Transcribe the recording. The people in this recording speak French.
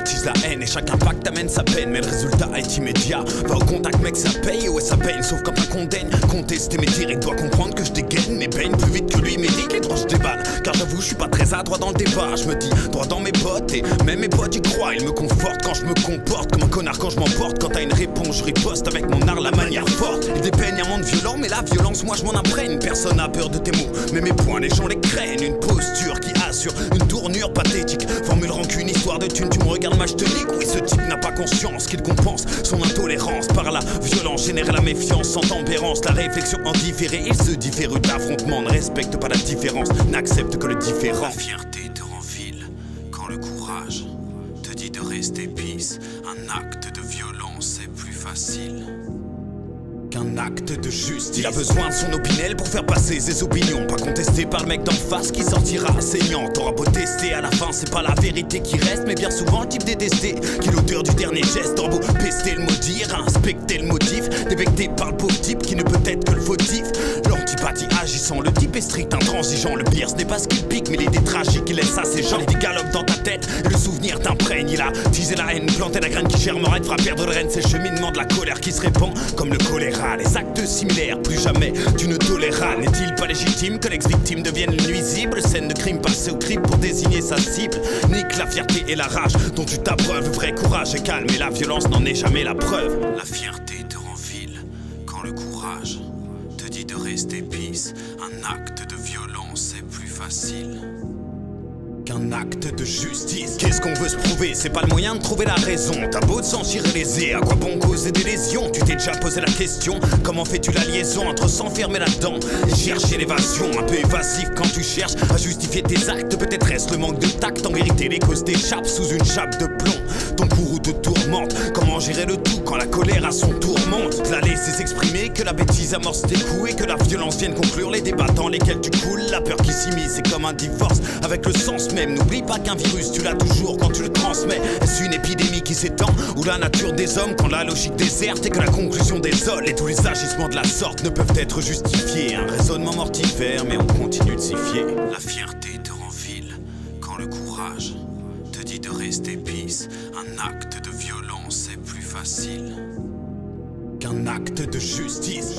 attise la haine et chaque impact amène sa peine. Mais le résultat est immédiat. Va au contact mec, ça paye, ouais ça baigne. Sauf quand un condamne, contester mes dires, il doit comprendre que je dégaine mes baigne plus vite que lui médite les tranches des balles. Car j'avoue je suis pas très adroit dans le débat. Je me dis droit dans mes bottes et même mes potes y croient. Ils me confortent quand je me comporte comme un connard quand je m'emporte. Quand t'as une réponse je riposte avec mon art la manière forte. Ils dépeignent un monde violent mais la violence moi je m'en imprègne. Personne n'a peur de tes mots mais mes points les gens les craignent. Une posture qui assure une tournure pathétique. Formule rancune, histoire de thune, tu me regardes mal je te nique. Oui ce type n'a pas conscience qu'il compense son intolérance par la violence. Génère la méfiance sans tempérance. La réflexion en différé, il se différe d'affrontement. Ne respecte pas la différence, n'accepte que le différent. La fierté te rend vil quand le courage te dit de rester peace. Un acte de violence est plus facile qu'un acte de justice. Il a besoin de son opinel pour faire passer ses opinions. Pas contesté par le mec d'en face qui sortira saignant. T'auras beau tester, à la fin c'est pas la vérité qui reste, mais bien souvent le type détesté qui est l'auteur du dernier geste. T'auras beau pester le mot dire, inspecter le motif, débecté par le pauvre type qui ne peut être que le fautif. L'antipathie agissant, le type est strict, intransigeant. Le pire ce n'est pas ce qu'il pique, mais l'idée tragique qu'il laisse à ses gens. Les galopent dans ta tête et le souvenir t'imprègne. Il a teasé la haine, planté la graine qui germerait, te fera perdre le renne. C'est le cheminement de la colère qui se répand comme le choléra. Les actes similaires, plus jamais tu ne toléreras. N'est-il pas légitime que l'ex-victime devienne nuisible? Scène de crime passée au crible pour désigner sa cible. Nique la fierté et la rage dont tu t'abreuves. Vrai courage et calme et la violence n'en est jamais la preuve. La fierté te rend vil quand le courage te dit de rester peace. Un acte de violence est plus facile qu'un acte de justice. Qu'est-ce qu'on veut se prouver? C'est pas le moyen de trouver la raison. T'as beau te sentir lésé, à quoi bon causer des lésions? Tu t'es déjà posé la question, comment fais-tu la liaison entre s'enfermer là-dedans et chercher l'évasion? Un peu évasif quand tu cherches à justifier tes actes. Peut-être est-ce le manque de tact? En vérité les causes t'échappent sous une chape de plomb. Ton courroux te tourmente. Comment gérer le tout quand la colère à son tour monte? La laisser s'exprimer, que la bêtise amorce tes coups et que la violence vienne conclure les débats dans lesquels tu coules. La peur qui s'immisce, c'est comme un divorce avec le sens même. N'oublie pas qu'un virus tu l'as toujours quand tu le transmets. Est-ce une épidémie qui s'étend ou la nature des hommes quand la logique déserte et que la conclusion désole? Et tous les agissements de la sorte ne peuvent être justifiés. Un raisonnement mortifère mais on continue de s'y fier. La fierté te rend vil quand le courage te dit de rester peace. Un acte de violence est plus facile qu'un acte de justice.